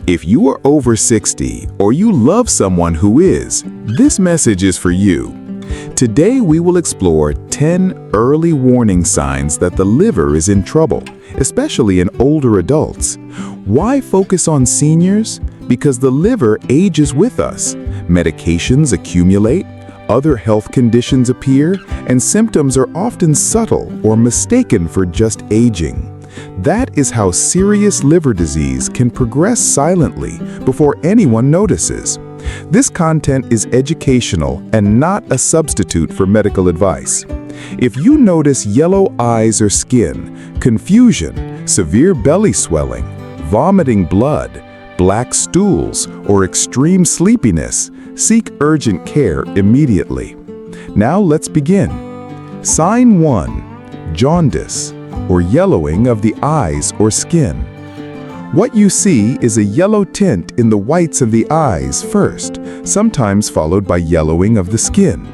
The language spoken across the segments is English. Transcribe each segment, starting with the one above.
If you are over 60 or you love someone who is, this message is for you. Today we will explore 10 early warning signs that the liver is in trouble, especially in older adults. Why focus on seniors? Because the liver ages with us. Medications accumulate, other health conditions appear, and symptoms are often subtle or mistaken for just aging. That is how serious liver disease can progress silently before anyone notices. This content is educational and not a substitute for medical advice. If you notice yellow eyes or skin, confusion, severe belly swelling, vomiting blood, black stools, or extreme sleepiness, seek urgent care immediately. Now let's begin. Sign 1. Jaundice, or yellowing of the eyes or skin. What you see is a yellow tint in the whites of the eyes first, sometimes followed by yellowing of the skin.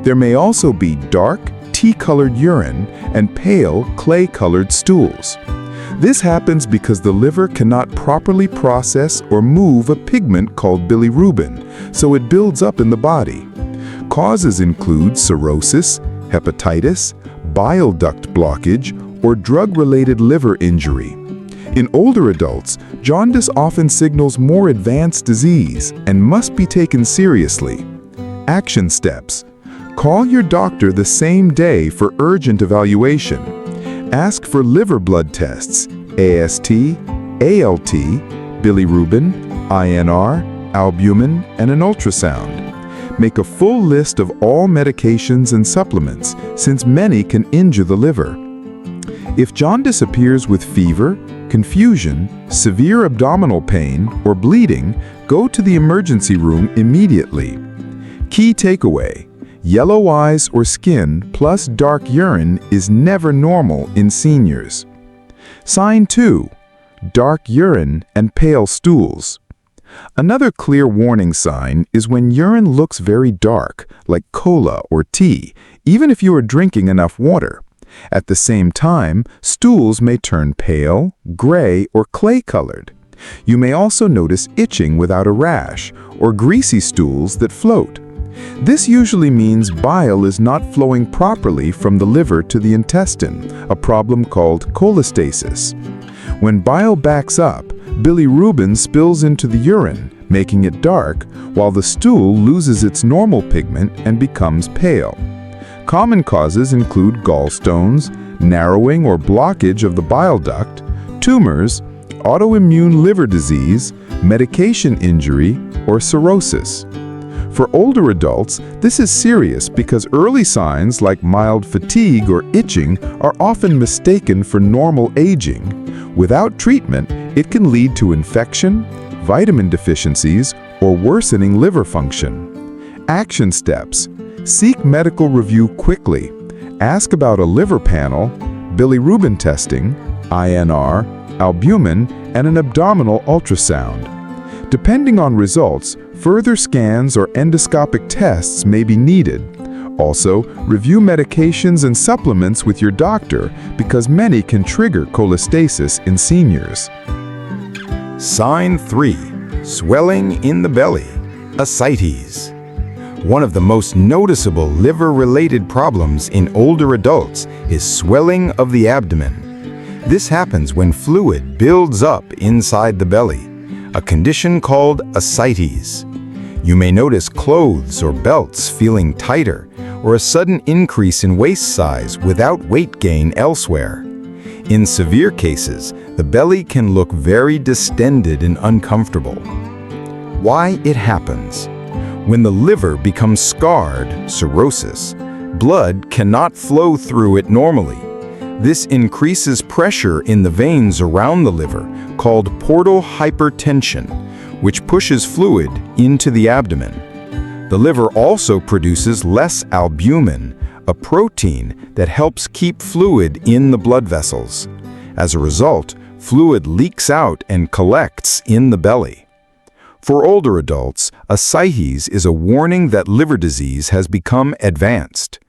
There may also be dark, tea-colored urine and pale, clay-colored stools. This happens because the liver cannot properly process or move a pigment called bilirubin, so it builds up in the body. Causes include cirrhosis, hepatitis, bile duct blockage, or drug-related liver injury. In older adults, jaundice often signals more advanced disease and must be taken seriously. Action steps. Call your doctor the same day for urgent evaluation. Ask for liver blood tests, AST, ALT, bilirubin, INR, albumin, and an ultrasound. Make a full list of all medications and supplements, since many can injure the liver. If jaundice appears with fever, confusion, severe abdominal pain, or bleeding, go to the emergency room immediately. Key takeaway: yellow eyes or skin plus dark urine is never normal in seniors. Sign 2. Dark urine and pale stools. Another clear warning sign is when urine looks very dark, like cola or tea, even if you are drinking enough water. At the same time, stools may turn pale, gray, or clay-colored. You may also notice itching without a rash, or greasy stools that float. This usually means bile is not flowing properly from the liver to the intestine, a problem called cholestasis. When bile backs up, bilirubin spills into the urine, making it dark, while the stool loses its normal pigment and becomes pale. Common causes include gallstones, narrowing or blockage of the bile duct, tumors, autoimmune liver disease, medication injury, or cirrhosis. For older adults, this is serious because early signs like mild fatigue or itching are often mistaken for normal aging. Without treatment, it can lead to infection, vitamin deficiencies, or worsening liver function. Action steps. Seek medical review quickly. Ask about a liver panel, bilirubin testing, INR, albumin, and an abdominal ultrasound. Depending on results, further scans or endoscopic tests may be needed. Also, review medications and supplements with your doctor because many can trigger cholestasis in seniors. Sign 3. Swelling in the belly, ascites. One of the most noticeable liver-related problems in older adults is swelling of the abdomen. This happens when fluid builds up inside the belly, a condition called ascites. You may notice clothes or belts feeling tighter, or a sudden increase in waist size without weight gain elsewhere. In severe cases, the belly can look very distended and uncomfortable. Why it happens? When the liver becomes scarred, cirrhosis, blood cannot flow through it normally. This increases pressure in the veins around the liver, called portal hypertension, which pushes fluid into the abdomen. The liver also produces less albumin, a protein that helps keep fluid in the blood vessels. As a result, fluid leaks out and collects in the belly. For older adults, ascites is a warning that liver disease has become advanced.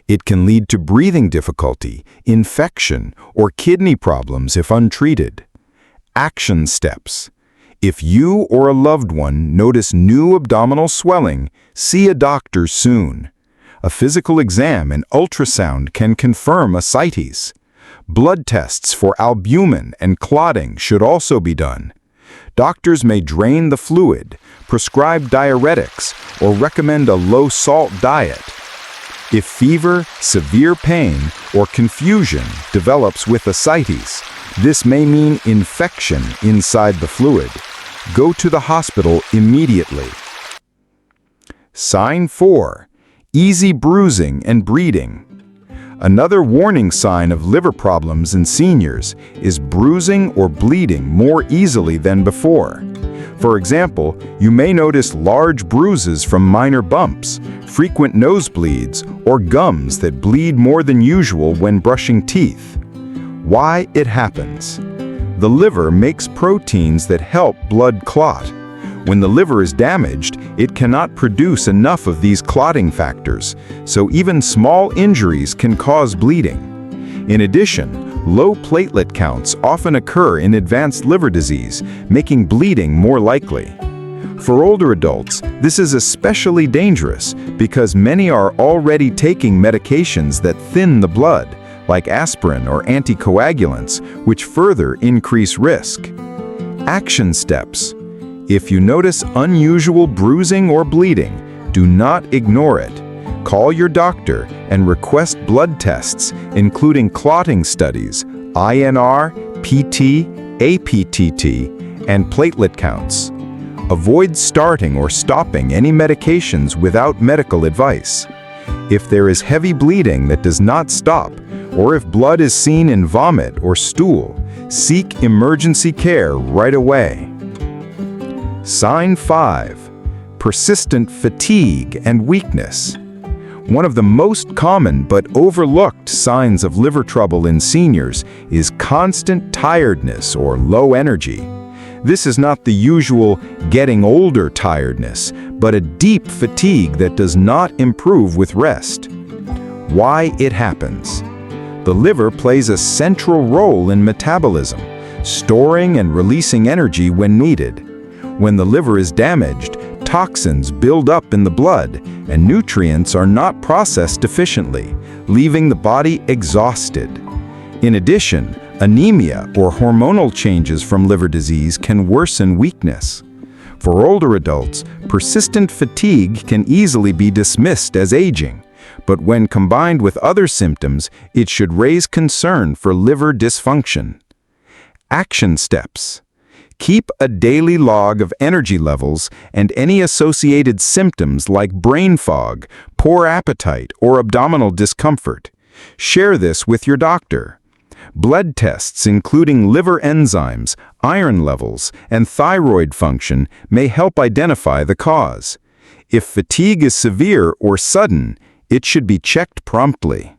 It can lead to breathing difficulty, infection, or kidney problems if untreated. Action steps. If you or a loved one notice new abdominal swelling, see a doctor soon. A physical exam and ultrasound can confirm ascites. Blood tests for albumin and clotting should also be done. Doctors may drain the fluid, prescribe diuretics, or recommend a low-salt diet. If fever, severe pain, or confusion develops with ascites, this may mean infection inside the fluid. Go to the hospital immediately. Sign 4. Easy bruising and bleeding. Another warning sign of liver problems in seniors is bruising or bleeding more easily than before. For example, you may notice large bruises from minor bumps, frequent nosebleeds, or gums that bleed more than usual when brushing teeth. Why it happens? The liver makes proteins that help blood clot. When the liver is damaged, it cannot produce enough of these clotting factors, so even small injuries can cause bleeding. In addition, low platelet counts often occur in advanced liver disease, making bleeding more likely. For older adults, this is especially dangerous because many are already taking medications that thin the blood, like aspirin or anticoagulants, which further increase risk. Action steps. If you notice unusual bruising or bleeding, do not ignore it. Call your doctor and request blood tests, including clotting studies, INR, PT, APTT, and platelet counts. Avoid starting or stopping any medications without medical advice. If there is heavy bleeding that does not stop, or if blood is seen in vomit or stool, seek emergency care right away. Sign 5. Persistent fatigue and weakness. One of the most common but overlooked signs of liver trouble in seniors is constant tiredness or low energy. This is not the usual getting older tiredness, but a deep fatigue that does not improve with rest. Why it happens? The liver plays a central role in metabolism, storing and releasing energy when needed. When the liver is damaged, toxins build up in the blood, and nutrients are not processed efficiently, leaving the body exhausted. In addition, anemia or hormonal changes from liver disease can worsen weakness. For older adults, persistent fatigue can easily be dismissed as aging, but when combined with other symptoms, it should raise concern for liver dysfunction. Action steps. Keep a daily log of energy levels and any associated symptoms like brain fog, poor appetite, or abdominal discomfort. Share this with your doctor. Blood tests, including liver enzymes, iron levels, and thyroid function, may help identify the cause. If fatigue is severe or sudden, it should be checked promptly.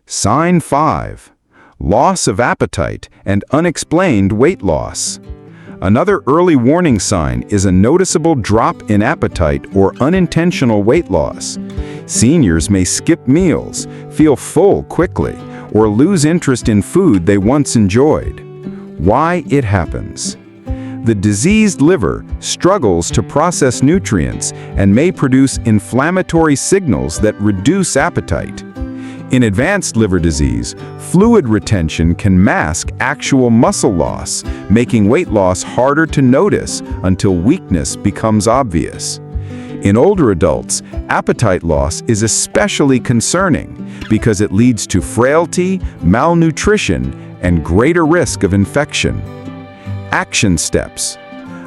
Sign 5. Loss of appetite and unexplained weight loss. Another early warning sign is a noticeable drop in appetite or unintentional weight loss. Seniors may skip meals, feel full quickly, or lose interest in food they once enjoyed. Why it happens? The diseased liver struggles to process nutrients and may produce inflammatory signals that reduce appetite. In advanced liver disease, fluid retention can mask actual muscle loss, making weight loss harder to notice until weakness becomes obvious. In older adults, appetite loss is especially concerning because it leads to frailty, malnutrition, and greater risk of infection. Action steps.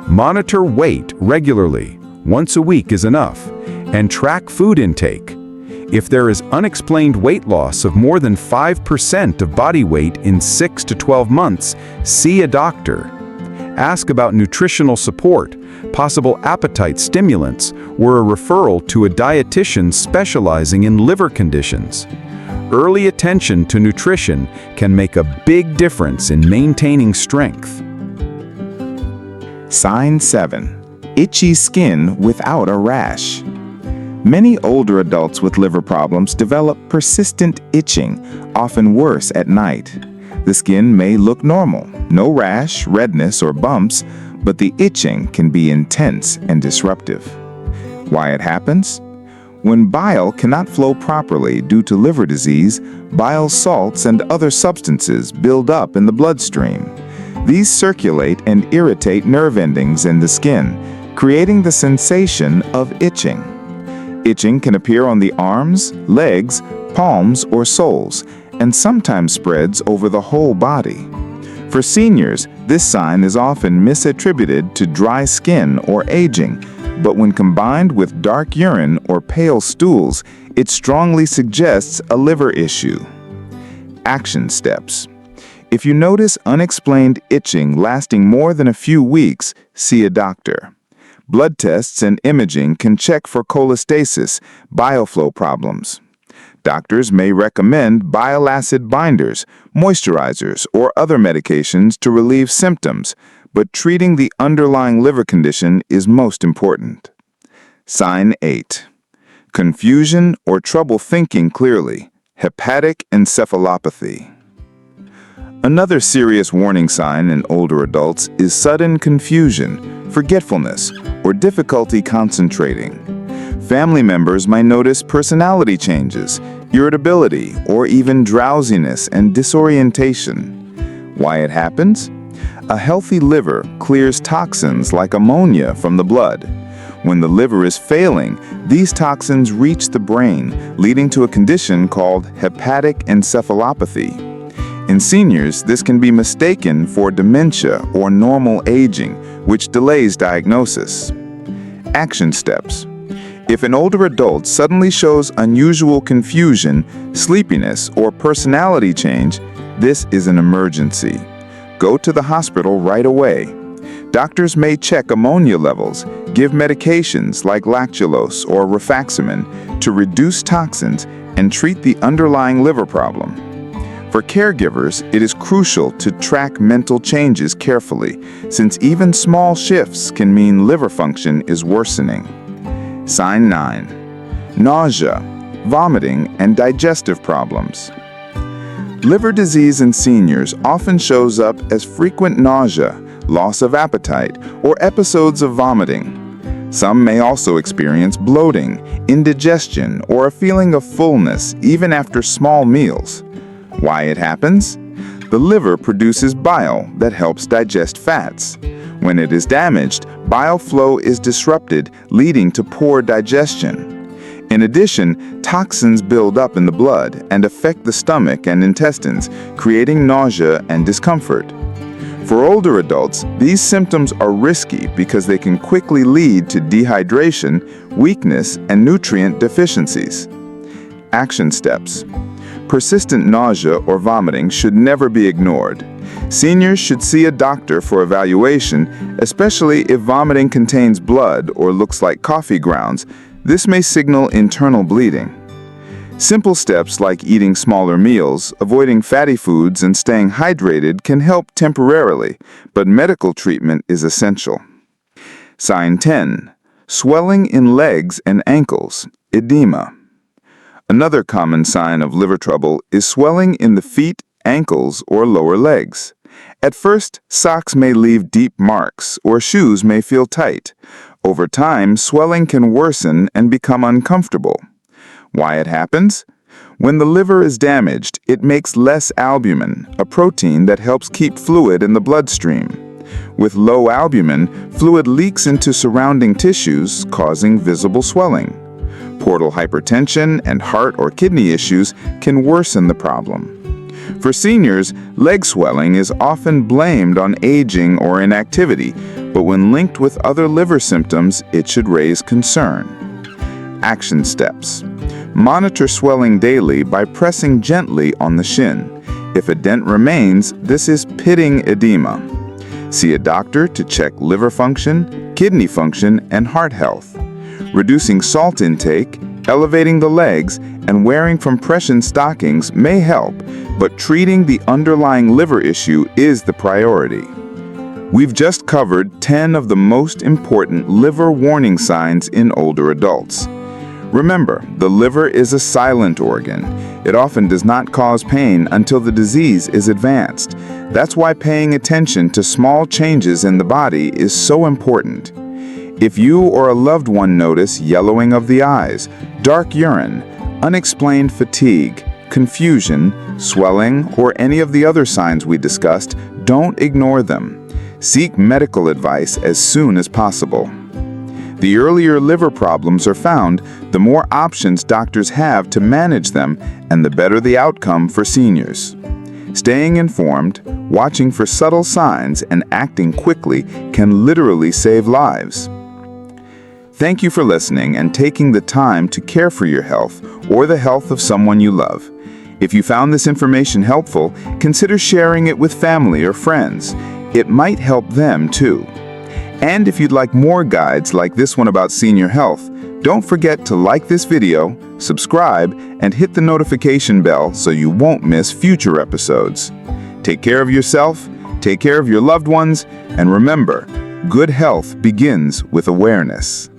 Monitor weight regularly, once a week is enough, and track food intake. If there is unexplained weight loss of more than 5% of body weight in 6 to 12 months, see a doctor. Ask about nutritional support, possible appetite stimulants, or a referral to a dietitian specializing in liver conditions. Early attention to nutrition can make a big difference in maintaining strength. Sign 7. Itchy skin without a rash. Many older adults with liver problems develop persistent itching, often worse at night. The skin may look normal, no rash, redness, or bumps, but the itching can be intense and disruptive. Why it happens? When bile cannot flow properly due to liver disease, bile salts and other substances build up in the bloodstream. These circulate and irritate nerve endings in the skin, creating the sensation of itching. Itching can appear on the arms, legs, palms, or soles, and sometimes spreads over the whole body. For seniors, this sign is often misattributed to dry skin or aging, but when combined with dark urine or pale stools, it strongly suggests a liver issue. Action steps. If you notice unexplained itching lasting more than a few weeks, see a doctor. Blood tests and imaging can check for cholestasis, bile flow problems. Doctors may recommend bile acid binders, moisturizers, or other medications to relieve symptoms, but treating the underlying liver condition is most important. Sign 8. Confusion or trouble thinking clearly, hepatic encephalopathy. Another serious warning sign in older adults is sudden confusion, forgetfulness, or difficulty concentrating. Family members might notice personality changes, irritability, or even drowsiness and disorientation. Why it happens? A healthy liver clears toxins like ammonia from the blood. When the liver is failing, these toxins reach the brain, leading to a condition called hepatic encephalopathy. In seniors, this can be mistaken for dementia or normal aging, which delays diagnosis. Action steps. If an older adult suddenly shows unusual confusion, sleepiness, or personality change, this is an emergency. Go to the hospital right away. Doctors may check ammonia levels, give medications like lactulose or rifaximin to reduce toxins, and treat the underlying liver problem. For caregivers, it is crucial to track mental changes carefully, since even small shifts can mean liver function is worsening. Sign 9. Nausea, vomiting, and digestive problems. Liver disease in seniors often shows up as frequent nausea, loss of appetite, or episodes of vomiting. Some may also experience bloating, indigestion, or a feeling of fullness even after small meals. Why it happens? The liver produces bile that helps digest fats. When it is damaged, bile flow is disrupted, leading to poor digestion. In addition, toxins build up in the blood and affect the stomach and intestines, creating nausea and discomfort. For older adults, these symptoms are risky because they can quickly lead to dehydration, weakness, and nutrient deficiencies. Action steps. Persistent nausea or vomiting should never be ignored. Seniors should see a doctor for evaluation, especially if vomiting contains blood or looks like coffee grounds. This may signal internal bleeding. Simple steps like eating smaller meals, avoiding fatty foods, and staying hydrated can help temporarily, but medical treatment is essential. Sign 10. Swelling in legs and ankles, edema. Another common sign of liver trouble is swelling in the feet, ankles, or lower legs. At first, socks may leave deep marks, or shoes may feel tight. Over time, swelling can worsen and become uncomfortable. Why it happens? When the liver is damaged, it makes less albumin, a protein that helps keep fluid in the bloodstream. With low albumin, fluid leaks into surrounding tissues, causing visible swelling. Portal hypertension and heart or kidney issues can worsen the problem. For seniors, leg swelling is often blamed on aging or inactivity, but when linked with other liver symptoms, it should raise concern. Action steps. Monitor swelling daily by pressing gently on the shin. If a dent remains, this is pitting edema. See a doctor to check liver function, kidney function, and heart health. Reducing salt intake, elevating the legs, and wearing compression stockings may help, but treating the underlying liver issue is the priority. We've just covered 10 of the most important liver warning signs in older adults. Remember, the liver is a silent organ. It often does not cause pain until the disease is advanced. That's why paying attention to small changes in the body is so important. If you or a loved one notice yellowing of the eyes, dark urine, unexplained fatigue, confusion, swelling, or any of the other signs we discussed, don't ignore them. Seek medical advice as soon as possible. The earlier liver problems are found, the more options doctors have to manage them, and the better the outcome for seniors. Staying informed, watching for subtle signs, and acting quickly can literally save lives. Thank you for listening and taking the time to care for your health or the health of someone you love. If you found this information helpful, consider sharing it with family or friends. It might help them too. And if you'd like more guides like this one about senior health, don't forget to like this video, subscribe, and hit the notification bell so you won't miss future episodes. Take care of yourself, take care of your loved ones, and remember, good health begins with awareness.